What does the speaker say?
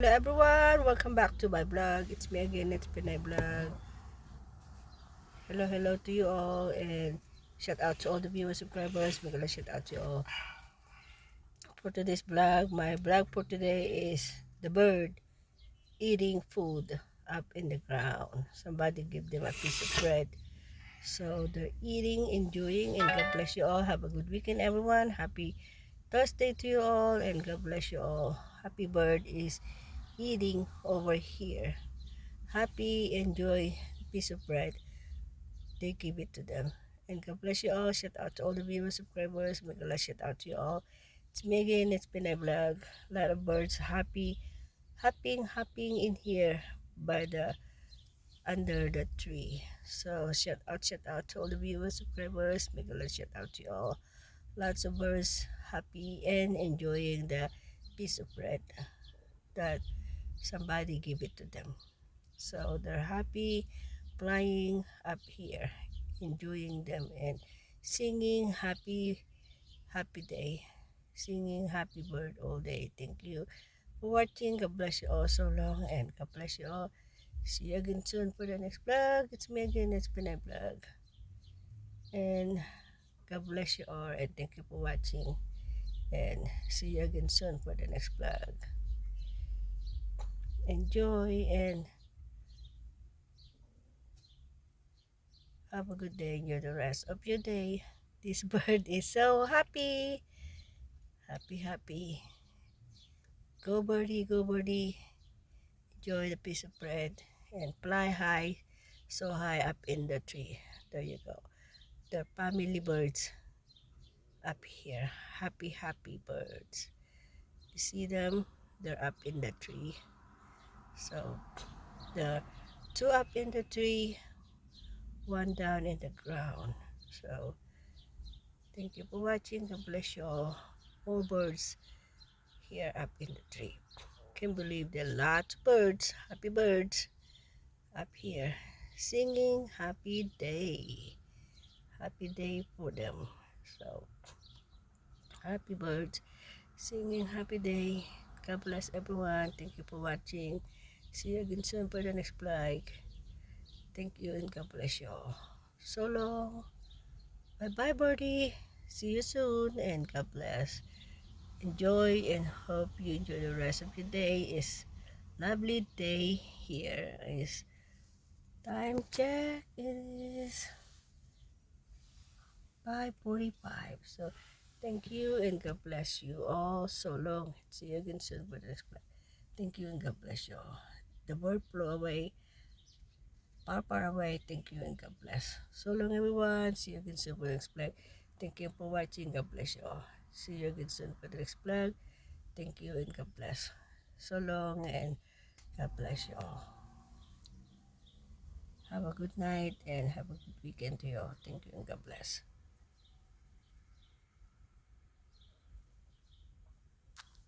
Hello everyone, welcome back to my vlog. It's me again, it's Pinay Vlog. Hello to you all, and shout out to all the viewers, subscribers. We're gonna shout out to you all. For today's vlog, my vlog for today is the bird eating food up in the ground. Somebody give them a piece of bread. So they're eating, enjoying, and God bless you all. Have a good weekend everyone. Happy Thursday to you all, and God bless you all. Happy bird is eating over here. Happy, enjoy piece of bread. They give it to them. And God bless you all. Shout out to all the viewers, subscribers. Make a shout out to you all. It's me again. It's been a vlog. A lot of birds hopping in here by the under the tree. So shout out to all the viewers, subscribers. Make a shout out to you all. Lots of birds happy and enjoying the piece of bread that somebody give it to them. So they're happy flying up here, enjoying them and singing happy day, singing happy bird all day. Thank you for watching. God bless you all so long, and God bless you all. See you again soon for the next vlog. It's me again, it's been a vlog. And God bless you all, and thank you for watching. And see you again soon for the next vlog. Enjoy and have a good day. Enjoy the rest of your day. This bird is so happy. Happy. Go birdie, go birdie. Enjoy the piece of bread and fly high, so high up in the tree. There you go. The family birds up here. Happy birds. You see them? They're up in the tree. So the two up in the tree, one down in the ground. So thank you for watching. God bless you all. More birds here up in the tree. Can't believe there are lots of birds, happy birds up here singing happy day for them. So happy birds singing happy day. God bless everyone. Thank you for watching. See you again soon for the next vlog. Thank you and God bless you all. So long. Bye bye birdie. See you soon and God bless. Enjoy and hope you enjoy the rest of your day. It's lovely day here. Is time check is 5:45. So thank you and God bless you all so long. See you again soon for the next vlog. Thank you and God bless you all. The bird flew away, far away. Thank you and God bless. So long everyone. See you again soon for the next vlog. Thank you for watching. God bless you all. See you again soon for the next vlog. Thank you and God bless. So long and God bless you all. Have a good night and have a good weekend to you all. Thank you and God bless.